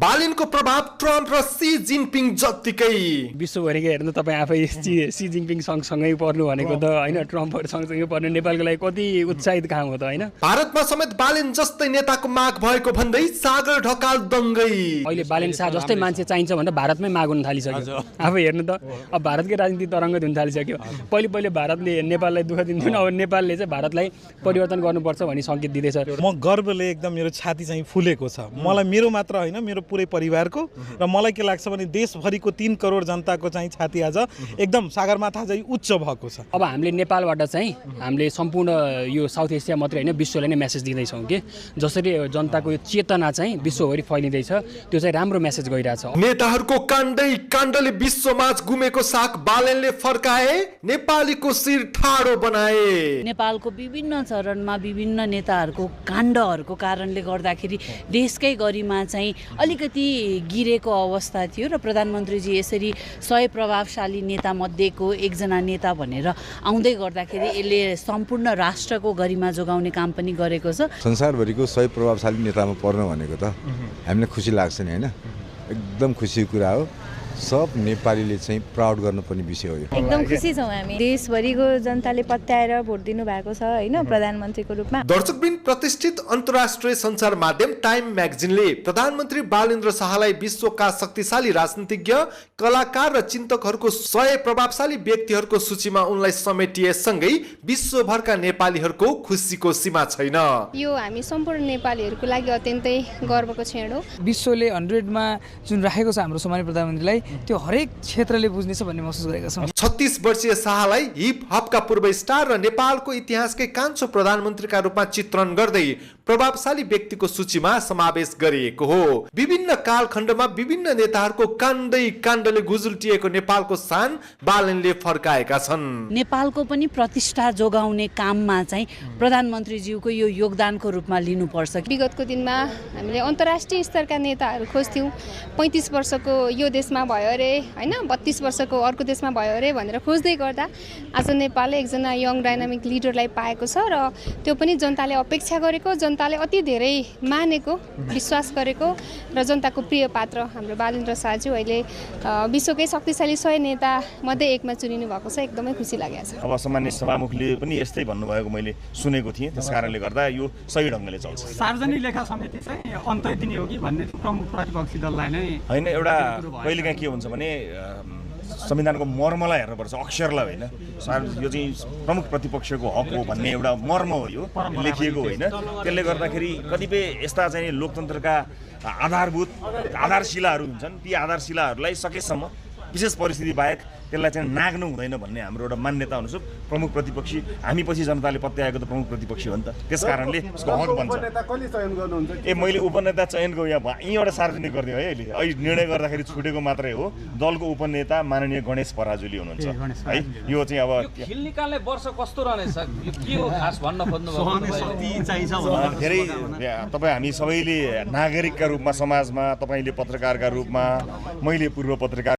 बालिनको प्रभाव ट्रम्प र C Jinping जत्तिकै। विश्वभरिकै हेर्नु तपाईँ आफै सी जिनपिङ सँगसँगै पर्नु भनेको त होइन, ट्रम्पहरू सँगसँगै पर्नु नेपालको लागि कति उत्साहित काम हो त होइन। भारतमा समेत बालेन जस्तै नेताको माग भएको भन्दै सागर ढकाल दङ्गै। अहिले बालेन शाह जस्तै मान्छे चाहिन्छ भनेर भारतमै माग हुन थालिसक्यो। आफै हेर्नु त अब भारतकै राजनीति तरङ्गित हुन थालिसक्यो। पहिले भारतले नेपाललाई दुःख दिन्थ्यो, अब नेपालले चाहिँ भारतलाई परिवर्तन गर्नुपर्छ भन्ने सङ्केत दिँदैछ। म गर्वले एकदम मेरो छाती चाहिँ फुलेको छ। मलाई मेरो मात्र होइन, मेरो पुरै परिवारको, र मलाई के लाग्छ भने देशभरिको 3 करोड जनताको चाहिँ छाती आज एकदम सगरमाथा चाहिँ उच्च भएको छ। अब हामीले नेपालबाट चाहिँ हामीले सम्पूर्ण यो साउथ एसिया मात्रै होइन विश्वलाई नै मेसेज दिँदैछौँ कि जसरी जनताको यो चेतना चाहिँ विश्वभरि फैलिँदैछ, त्यो चाहिँ राम्रो मेसेज गइरहेछ। नेताहरूको काण्डले विश्वमाझ गुमेको साख बालेनले फर्काए, नेपालीको शिर ठाडो बनाए। नेपालको विभिन्न चरणमा विभिन्न नेताहरूको काण्डहरूको कारणले गर्दाखेरि देशकै गरिमा चाहिँ अलिकति गिरेको अवस्था थियो र प्रधानमन्त्रीजी यसरी 100 प्रभावशाली नेता मध्येको एकजना नेता भनेर आउँदै गर्दाखेरि यसले सम्पूर्ण राष्ट्रको गरिमा जोगाउने काम पनि गरेको छ। संसारभरिको 100 प्रभावशाली नेतामा पर्न भनेको त हामीलाई खुसी लाग्छ नि होइन, एकदम खुसीको कुरा हो। सब नेपालीले चाहिँ प्राउड गर्नुपर्ने विषय हो यो। एकदम खुसी छौँ हामी, देशभरिको जनताले पत्याएर भोट दिनु भएको छ होइन प्रधानमन्त्रीको रूपमा। दर्शकबिन प्रतिष्ठित अन्तर्राष्ट्रिय सञ्चार माध्यम टाइम म्यागजिनले प्रधानमन्त्री बालेन्द्र शाहलाई विश्वका शक्तिशाली राजनीतिज्ञ, कलाकार र चिन्तकहरूको 100 प्रभावशाली व्यक्तिहरूको सूचीमा उनलाई समेटिएसँगै विश्वभरका नेपालीहरूको खुसीको सीमा छैन। यो हामी सम्पूर्ण नेपालीहरूको लागि अत्यन्तै गर्वको क्षण हो। विश्वले 100मा जुन राखेको छ हाम्रो सम्मानित प्रधानमन्त्रीलाई, त्यो हरेक क्षेत्रले बुझ्नेछ भन्ने महसुस गरेका छौँ। 36 वर्षीय शाहलाई हिप हपका पूर्व स्टार र नेपालको इतिहासकै कान्छो प्रधानमन्त्रीका रूपमा चित्रण गर्दै प्रभावशाली व्यक्तिको सूचीमा समावेश गरिएको हो। विभिन्न कालखण्डमा विभिन्न नेताहरूको काण्डले गुजुल्टिएको नेपालको शान बालेनले फर्काएका छन्। नेपालको पनि प्रतिष्ठा जोगाउने काममा चाहिँ प्रधानमन्त्रीज्यूको यो योगदानको रूपमा लिनुपर्छ। विगतको दिनमा हामीले अन्तर्राष्ट्रिय स्तरका नेताहरू खोज्थ्यौँ। 35 वर्षको यो देशमा भयो अरे होइन, 32 वर्षको अर्को देशमा भयो अरे भनेर खोज्दै गर्दा आज नेपालले एकजना यङ डाइनामिक लिडरलाई पाएको छ र त्यो पनि जनताले अपेक्षा गरेको, जनताले अति धेरै मानेको, विश्वास गरेको र जनताको प्रिय पात्र हाम्रो बालेन्द्र शाहज्यू अहिले विश्वकै शक्तिशाली 100 नेता मध्ये एकमा चुनिनु भएको छ। एकदमै खुसी लागेको छ। अब सामान्य सभामुखले पनि यस्तै भन्नुभएको मैले सुनेको थिएँ, त्यस कारणले गर्दा यो सही ढङ्गले चल्छ। सार्वजनिक लेखा समिति चाहिँ अन्तै दिने हो कि भन्ने प्रमुख प्रतिपक्षी दललाई नै होइन, एउटा कहिलेकाहीँ के हुन्छ भने संविधानको मर्मलाई हेर्नुपर्छ, अक्षरलाई होइन। यो चाहिँ प्रमुख प्रतिपक्षको हक हो भन्ने एउटा मर्म हो, यो लेखिएको होइन। त्यसले गर्दाखेरि कतिपय यस्ता चाहिँ लोकतन्त्रका आधारशिलाहरू हुन्छन्, ती आधारशिलाहरूलाई सकेसम्म विशेष परिस्थिति बाहेक त्यसलाई चाहिँ नाग्नु हुँदैन भन्ने हाम्रो एउटा मान्यता अनुसार प्रमुख प्रतिपक्षी हामी पछि जनताले पत्याएको त प्रमुख प्रतिपक्षी हो नि त, त्यस कारणले उसको हक बन्छ। मैले उपनेता चयनको यहीँबाट सार्वजनिक गरिदिएँ है। अहिले निर्णय गर्दाखेरि छुटेको मात्रै हो। दलको उपनेता माननीय गणेश पराजुली हुनुहुन्छ है। यो चाहिँ अब खेल निकाल्ने वर्ष कस्तो रहनेछ के हो खास भन्न खोज्नुभएको? धेरै तपाईँ हामी सबैले नागरिकका रूपमा समाजमा, तपाईँले पत्रकारका रूपमा, मैले पूर्व पत्रकार